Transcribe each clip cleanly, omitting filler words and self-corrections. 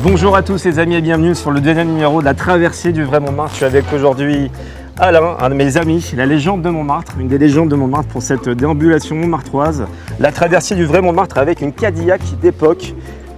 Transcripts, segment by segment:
Bonjour à tous les amis et bienvenue sur le deuxième numéro de la traversée du vrai Montmartre. Je suis avec aujourd'hui Alain, un de mes amis, la légende de Montmartre, une des légendes de Montmartre pour cette déambulation montmartroise. La traversée du vrai Montmartre avec une Cadillac d'époque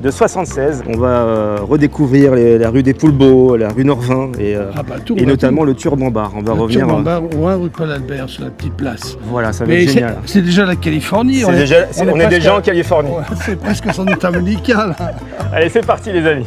de 76. On va redécouvrir la rue des Poulbeaux, la rue Norvin et notamment le Turban Bar. On va revenir. Turban Bar, rue Paul Albert, sur la petite place. Voilà, ça va être génial. C'est déjà la Californie. On est déjà en Californie. Ouais, c'est presque Santa Monica là. Allez, c'est parti les amis.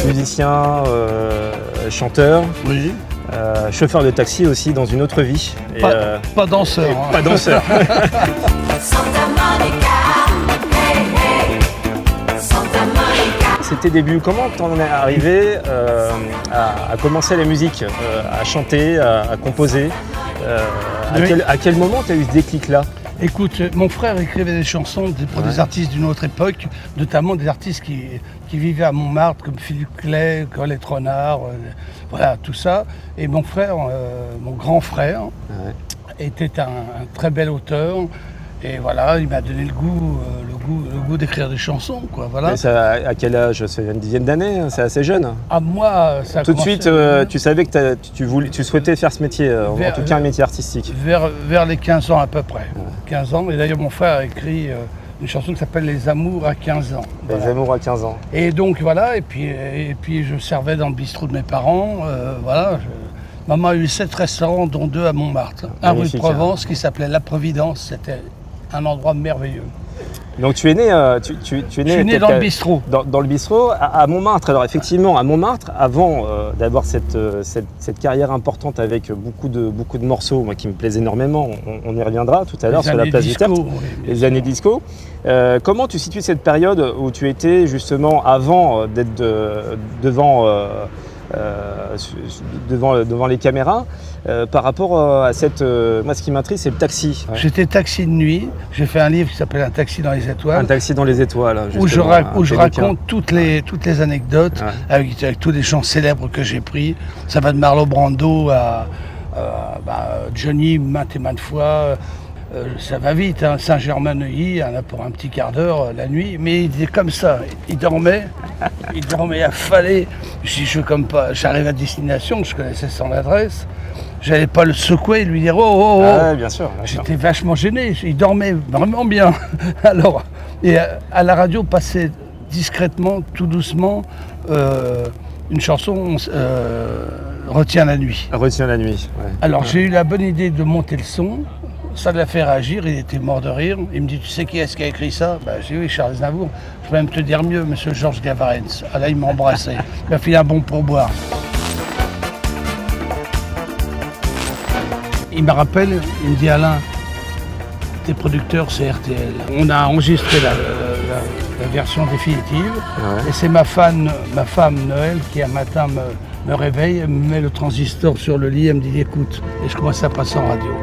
Musicien, chanteur. Oui. Chauffeur de taxi aussi dans une autre vie. Pas danseur. Hein. Pas danseur. C'était début, comment t'en es arrivé à commencer la musique, à chanter, à composer à quel moment tu as eu ce déclic-là? Écoute, mon frère écrivait des chansons pour des artistes d'une autre époque, notamment des artistes qui vivaient à Montmartre, comme Philippe Clay, Colette Renard, voilà, tout ça. Et mon frère, mon grand frère, était un très bel auteur. Et voilà, il m'a donné le goût d'écrire des chansons, quoi. Voilà. Mais ça, à quel âge? C'est une dizaine d'années, c'est assez jeune. À moi, ça a tout de commencé, suite, tu savais que tu souhaitais faire ce métier, en tout cas un métier artistique. Vers les 15 ans à peu près. 15 ans, et d'ailleurs mon frère a écrit une chanson qui s'appelle Les Amours à 15 ans. Les Amours à 15 ans. Et donc voilà, et puis je servais dans le bistrot de mes parents, voilà. Maman a eu 7 restaurants, dont 2 à Montmartre. Un rue de Provence qui s'appelait La Providence, c'était un endroit merveilleux. Donc tu es né, je suis né dans le bistrot. Dans le bistrot à Montmartre. Alors effectivement, à Montmartre, avant d'avoir cette carrière importante avec beaucoup de morceaux, moi qui me plaisent énormément, on y reviendra tout à l'heure sur la place du Tertre, les années disco. Comment tu situes cette période où tu étais justement avant d'être devant les caméras par rapport à cette... moi, ce qui m'intrigue, c'est le taxi. Ouais. J'étais taxi de nuit. J'ai fait un livre qui s'appelle Un taxi dans les étoiles. Un taxi dans les étoiles. Où je raconte toutes les anecdotes avec tous les gens célèbres que j'ai pris. Ça va de Marlon Brando à Johnny maintes et maintes fois. Ça va vite, hein. Saint-Germain-Neuilly, pour un petit quart d'heure la nuit, mais il était comme ça, il dormait affalé. Je dis, j'arrive à destination, je connaissais son adresse, j'allais pas le secouer et lui dire oh. Ouais, bien sûr. J'étais vachement gêné, il dormait vraiment bien. Alors, et à la radio passait discrètement, tout doucement, une chanson Retiens la nuit. Retiens la nuit. Ouais. Alors j'ai eu la bonne idée de monter le son. Ça l'a fait réagir, il était mort de rire. Il me dit, tu sais qui est-ce qui a écrit ça? J'ai dit, oui, Charles Aznavour. Je peux même te dire mieux, monsieur Georges Gavarens. Ah là, il m'a embrassé. Il m'a fait un bon pourboire. Il me rappelle, il me dit, Alain, tes producteurs, c'est RTL. On a enregistré la version définitive. Ouais. Et c'est ma femme Noël qui, un matin, me réveille, elle me met le transistor sur le lit, elle me dit, écoute. Et je commence à passer en radio.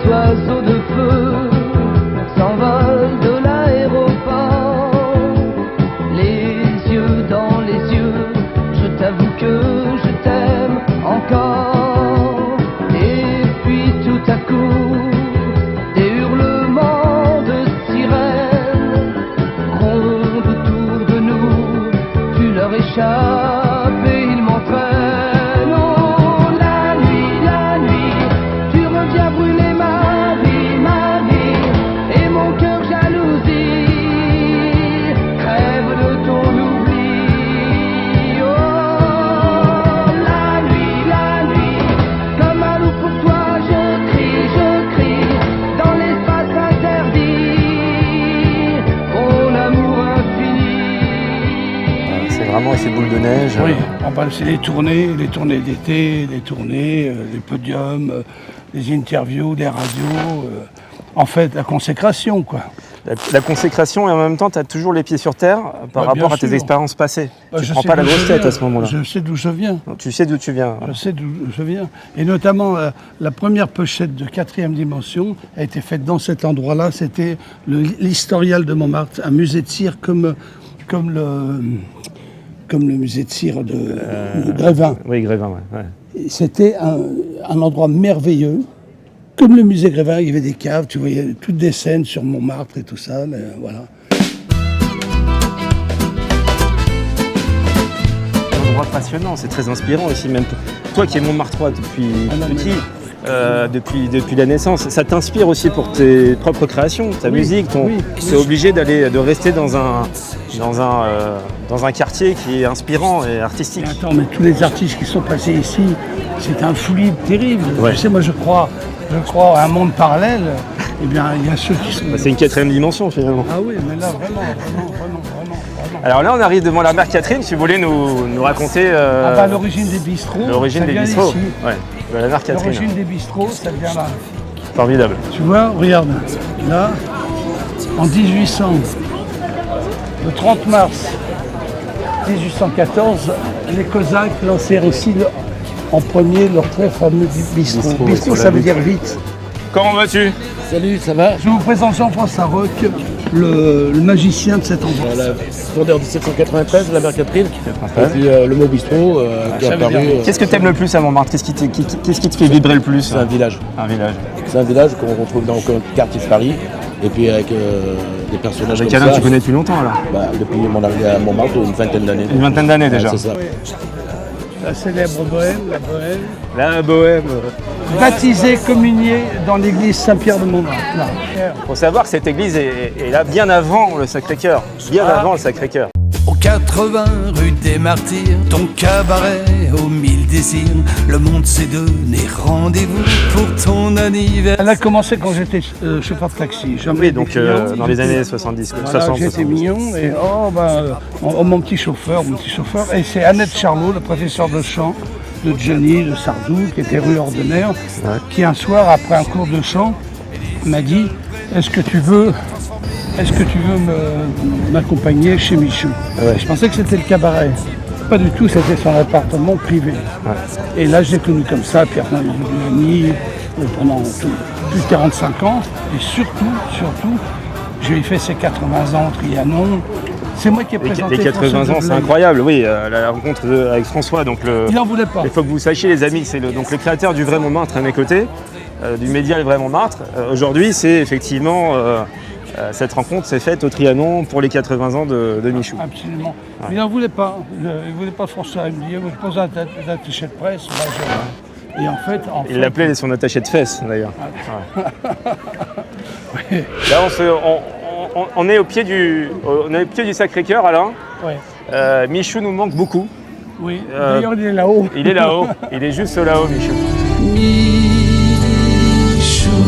Oiseaux de feu s'envolent de l'aéroport, les yeux dans les yeux, je t'avoue que je t'aime encore. Et puis tout à coup, des hurlements de sirènes grondent autour de nous, tu leur échappes et ils m'entraînent. Vraiment ces boules de neige. Oui, c'est les tournées d'été, les podiums, les interviews, les radios. En fait, la consécration, quoi. La consécration et en même temps, tu as toujours les pieds sur terre par rapport à tes expériences passées. Tu ne prends pas la grosse tête à ce moment-là. Je sais d'où je viens. Tu sais d'où tu viens. Je sais d'où je viens. Et notamment, la première pochette de 4e dimension a été faite dans cet endroit-là. C'était l'Historial de Montmartre, un musée de cire comme le musée de cire de Grévin. Oui, Grévin, ouais. Et c'était un endroit merveilleux. Comme le musée Grévin, il y avait des caves, tu voyais toutes des scènes sur Montmartre et tout ça, mais voilà. Un endroit passionnant, c'est très inspirant aussi, même toi qui es Montmartrois depuis petit. Depuis la naissance, ça t'inspire aussi pour tes propres créations, ta musique. C'est obligé de rester dans un quartier qui est inspirant et artistique. Mais attends, mais tous les artistes qui sont passés ici, c'est un fluide terrible. Ouais. Tu sais, moi je crois à un monde parallèle. Eh bien, il y a ceux qui sont. C'est une quatrième dimension finalement. Ah oui, mais là vraiment. Alors là, on arrive devant la mère Catherine. Si vous voulez nous raconter l'origine des bistrots. L'origine des bistrots. Ici. Ouais. De la mère Catherine. L'origine des bistrots, ça vient là. Formidable. Tu vois, regarde, là, en 1800, le 30 mars 1814, les Cosaques lancèrent ici en premier leur très fameux bistrot. Bistrot, ça veut dire vite. Comment vas-tu? Salut, ça va? Je vous présente Jean-François Roch, le magicien de cet endroit. Voilà, fondeur 1793, la mère Catherine. Et puis le mot bistrot qui est apparu. Qu'est-ce que tu aimes le plus à Montmartre? Qu'est-ce qui te fait vibrer le plus? C'est un village. Un village. C'est un village qu'on retrouve dans le quartier de Paris. Et puis avec des personnages Avec comme Alain, ça. tu connais depuis longtemps alors? Depuis mon arrivée à Montmartre, une vingtaine d'années. Une vingtaine d'années déjà. C'est ça. La célèbre bohème, la bohème. La bohème. Baptisé, communié dans l'église Saint-Pierre de Montmartre. Il faut savoir que cette église est là bien avant le Sacré-Cœur. Bien avant le Sacré-Cœur. Au 80 rue des Martyrs, ton cabaret aux 1000 désirs, le monde s'est donné rendez-vous pour ton anniversaire. Elle a commencé quand j'étais chauffeur de taxi. Oui, donc dans les années 70. Voilà, 60, j'étais 70. mignon et mon petit chauffeur. Et c'est Annette Charlot, le professeur de chant de Johnny, de Sardou, qui était rue Ordener, qui un soir, après un cours de chant, m'a dit « Est-ce que tu veux m'accompagner chez Michou ?» Je pensais que c'était le cabaret. Pas du tout, c'était son appartement privé. Et là, je l'ai connu comme ça, puis après, on est devenu amis pendant plus de 45 ans. Et surtout, je lui ai fait ses 80 ans au Trianon. C'est moi qui ai présenté. Les 80 ans, c'est incroyable, oui, la rencontre avec François. Donc il n'en voulait pas. Il faut que vous sachiez, les amis, c'est le créateur du Vrai Montmartre à mes côtés, du média Le Vrai Montmartre. Aujourd'hui, c'est effectivement, cette rencontre s'est faite au Trianon pour les 80 ans de Michou. Absolument. Ouais. Mais il n'en voulait pas. Il ne voulait pas François. Il me dit, je pose un attaché de presse. Et en fait, il l'appelait son attaché de fesses, d'ailleurs. Ouais. Là, on est au pied du Sacré-Cœur, Alain. Ouais. Michou nous manque beaucoup. Oui, d'ailleurs il est là-haut. Il est là-haut, il est juste là-haut, Michou. Michou,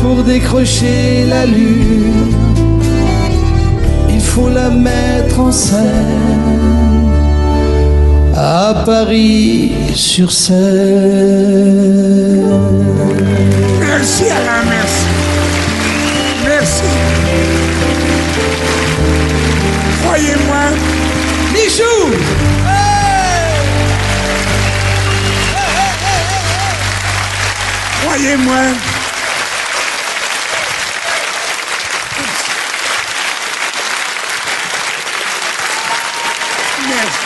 pour décrocher la lune, il faut la mettre en scène à Paris sur Seine. Merci Alain, merci. Merci. Croyez-moi. Michou! Croyez-moi. Merci.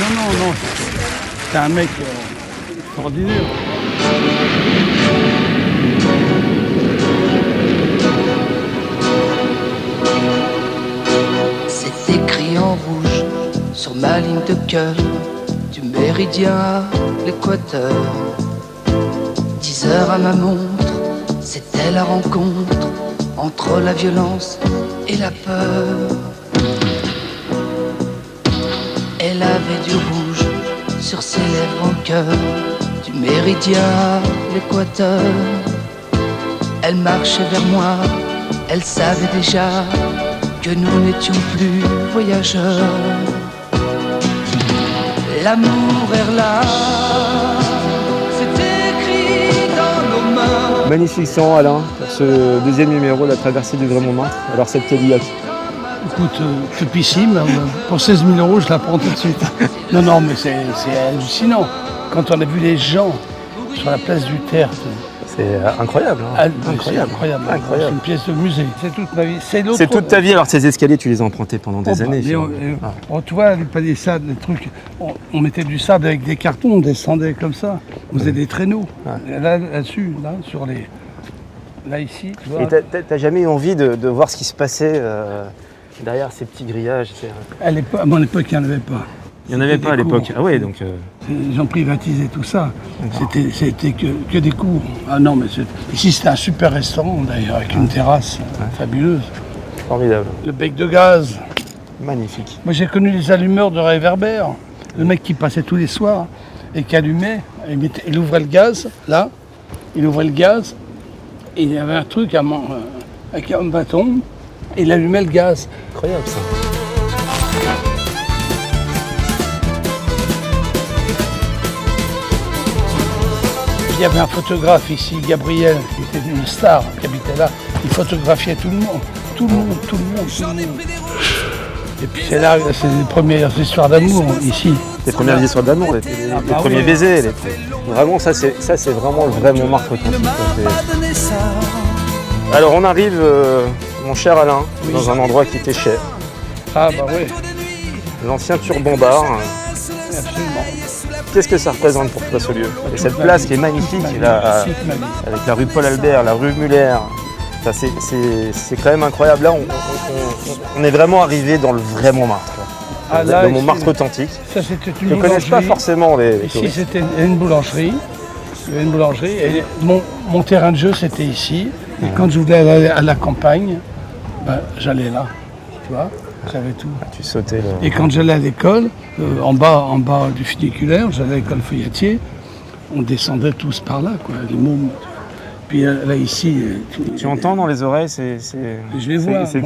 Non. C'est un mec extraordinaire. C'est écrit en rouge sur ma ligne de cœur, du méridien à l'équateur. 10 heures à ma montre, c'était la rencontre entre la violence et la peur. Elle avait du rouge sur ses lèvres en cœur, du méridien à l'équateur. Elle marchait vers moi, elle savait déjà que nous n'étions plus voyageurs. L'amour est là, c'est écrit dans nos mains. Magnifique sang, Alain, pour ce deuxième numéro de la traversée du Vrai Montmartre. Alors cette Cadillac. Écoute, topissime, pour 16 000 €, je la prends tout de suite. Non, mais c'est hallucinant. quand on a vu les gens sur la place du Tertre. C'est incroyable. Hein. Incroyable. C'est une pièce de musée. C'est toute ma vie. C'est toute ta vie. Alors ces escaliers, tu les as empruntés pendant des années. Tu vois, les palissades, les trucs, on mettait du sable avec des cartons, on descendait comme ça. On faisait des traîneaux. Ouais. Là-dessus, sur les... Là, ici, tu vois. Et t'as jamais eu envie de voir ce qui se passait derrière ces petits grillages? À mon époque, il n'y en avait pas. Il n'y en avait pas à l'époque. Ah oui, donc... Ils ont privatisé tout ça. C'était que des cours. Ah non, mais ici, c'était un super restaurant, d'ailleurs, avec une terrasse fabuleuse. Formidable. Le bec de gaz. Magnifique. Moi, j'ai connu les allumeurs de réverbère. Le mec qui passait tous les soirs et qui allumait. Il ouvrait le gaz, là. Il ouvrait le gaz. Et il y avait un truc avec un bâton. Et il allumait le gaz. Incroyable, ça. Il y avait un photographe ici, Gabriel, qui était une star, qui habitait là. Il photographiait tout le monde. Tout le monde. Et puis c'est les premières histoires d'amour ici. Les premières histoires d'amour, les premiers baisers. Vraiment, ça c'est vraiment le vrai Montmartre authentique. Alors on arrive, mon cher Alain, dans un endroit qui t'est cher. Ah bah oui. L'ancien Turban Bar. Absolument. Qu'est-ce que ça représente pour toi ce lieu? Et cette place qui est magnifique, là, avec la rue Paul Albert, la rue Muller. Enfin, c'est quand même incroyable. Là, on est vraiment arrivé dans le vrai Montmartre. Le Montmartre authentique. Ça, c'était une boulangerie. Je ne connais pas forcément les ici, c'était une boulangerie. Il y avait une boulangerie. Et mon terrain de jeu, c'était ici. Et quand je voulais aller à la campagne, j'allais là. Tu vois? J'avais tout. Tu sautais là. Et quand j'allais à l'école, en bas du funiculaire, j'allais à l'école Feuillatier, on descendait tous par là, quoi, les mômes. Puis là, ici... Tu entends dans les oreilles ces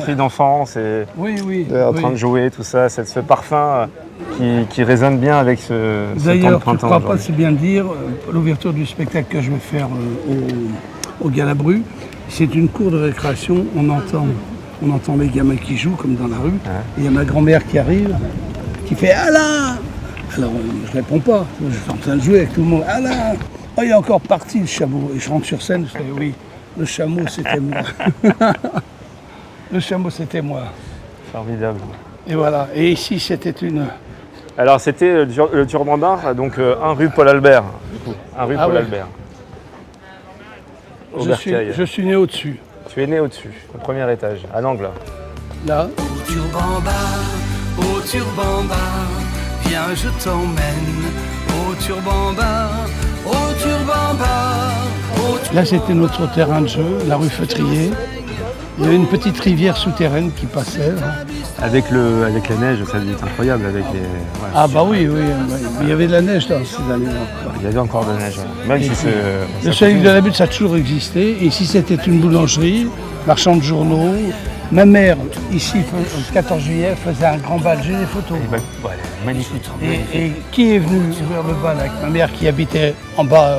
cris d'enfants, oui, en train de jouer, tout ça, ce parfum qui résonne bien avec ce temps de printemps. D'ailleurs, je ne crois pas, c'est bien de dire, l'ouverture du spectacle que je vais faire au Galabru, c'est une cour de récréation, on entend les gamins qui jouent comme dans la rue. Il y a ma grand-mère qui arrive, qui fait « Alain !» Alors je ne réponds pas, je suis en train de jouer avec tout le monde. « Alain !» Oh, il est encore parti le chameau. Et je rentre sur scène, je fais « Oui, le chameau c'était moi. » Le chameau c'était moi. Formidable. Et voilà, et ici c'était une... Alors c'était le Turban Bar, donc 1 rue Paul Albert. Paul Albert. Je suis né au-dessus. Tu es né au-dessus, au premier étage, à l'angle. Là. Au Turban Bar, viens je t'emmène. Au Turban Bar, Là c'était notre terrain de jeu, la rue Feutrier. Il y avait une petite rivière souterraine qui passait. Avec la neige, ça devait être incroyable. Oui, il y avait de la neige dans ces années-là. Il y avait encore de la neige. Même si le soleil de la butte, ça a toujours existé. Et ici, c'était une boulangerie, marchand de journaux. Ma mère, ici, le 14 juillet, faisait un grand bal. J'ai des photos. Magnifique. Et qui est venu ouvrir le bal avec ma mère qui habitait en bas,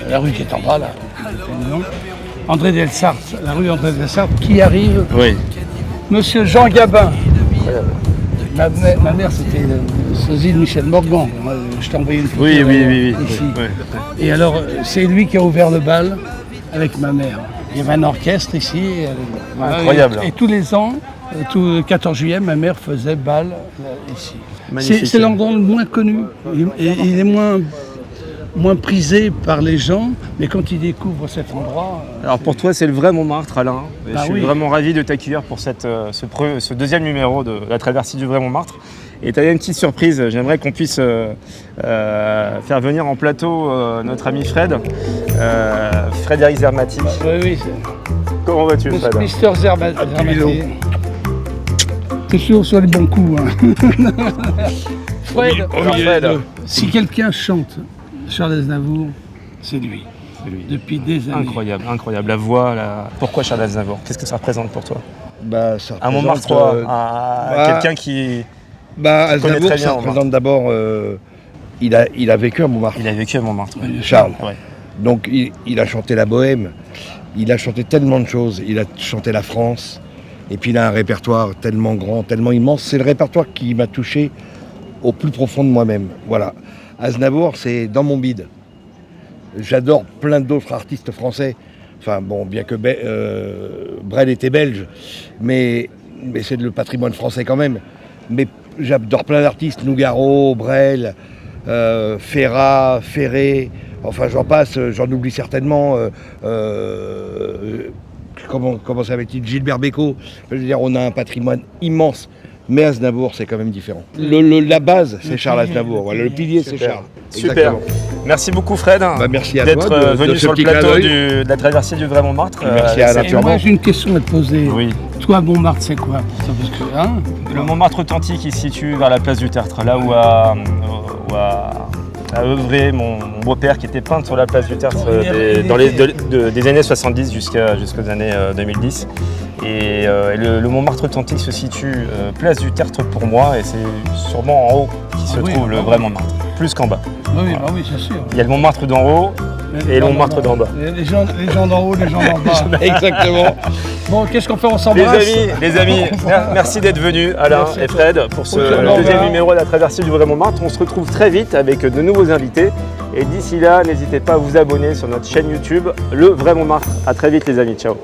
la rue qui est en bas, là. André Delsart, la rue André Delsart, qui arrive. Oui. Monsieur Jean Gabin. Ma mère, c'était le sosie de Michel Morgan. Je t'ai envoyé une photo. Oui. Ici. Et alors, c'est lui qui a ouvert le bal avec ma mère. Il y avait un orchestre ici. Incroyable. Et tous les ans, tout le 14 juillet, ma mère faisait bal ici. C'est l'endroit le moins connu. Il est moins prisé par les gens, mais quand ils découvrent cet endroit... Alors pour toi, c'est le vrai Montmartre, Alain. Je suis vraiment ravi de t'accueillir pour ce deuxième numéro de la traversée du vrai Montmartre. Et tu as une petite surprise, j'aimerais qu'on puisse faire venir en plateau notre ami Fred, Frédéric Zermati. Oui. Comment vas-tu, Fred? Mister Zermati. T'es toujours sur les bons coups. Fred, si quelqu'un chante Charles Aznavour, c'est lui. Depuis des années. Incroyable. La voix, Pourquoi Charles Aznavour? Qu'est-ce que ça représente pour toi? Ça un Montmartrois, quelqu'un qui connaît très bien ça représente d'abord... il a vécu à Montmartre. Il a vécu à Montmartre. Charles. Ouais. Donc il a chanté la bohème, il a chanté tellement de choses, il a chanté la France, et puis il a un répertoire tellement grand, tellement immense. C'est le répertoire qui m'a touché au plus profond de moi-même. Voilà. Aznavour, c'est dans mon bide. J'adore plein d'autres artistes français. Enfin bon, bien que Brel était belge, mais c'est le patrimoine français quand même. Mais j'adore plein d'artistes, Nougaro, Brel, Ferrat, Ferré, enfin j'en passe, j'en oublie certainement. Comment s'appelle-t-il, Gilbert Bécaud. Je veux dire, on a un patrimoine immense. Mais Aznavour, c'est quand même différent. La base, c'est Charles Aznavour. Voilà, le pilier, c'est Charles. Super. Exactement. Merci beaucoup Fred merci à d'être toi venu ce sur le petit plateau clin d'œil. de la traversée du Vrai Montmartre. Merci à Alain Et moi, j'ai une question à te poser. Oui. Toi, Montmartre, c'est quoi pour toi? Parce que, hein, Le Montmartre authentique, il se situe vers la place du Tertre, là où a œuvré mon beau-père qui était peintre sur la place du Tertre des années 70 jusqu'aux années 2010. Et le Montmartre authentique se situe place du Tertre pour moi, et c'est sûrement en haut qui se trouve le vrai Montmartre, plus qu'en bas. oui, bah oui, c'est sûr. Il y a le Montmartre d'en haut et le Montmartre d'en bas. Les gens d'en haut, les gens d'en bas. Exactement. Bon, qu'est-ce qu'on fait? On s'embrasse. Les amis, merci d'être venus, Alain Merci et Fred, pour ce Bonjour, deuxième Alain. numéro de la traversée du Vrai Montmartre. On se retrouve très vite avec de nouveaux invités. Et d'ici là, n'hésitez pas à vous abonner sur notre chaîne YouTube, Le Vrai Montmartre. À très vite les amis, ciao.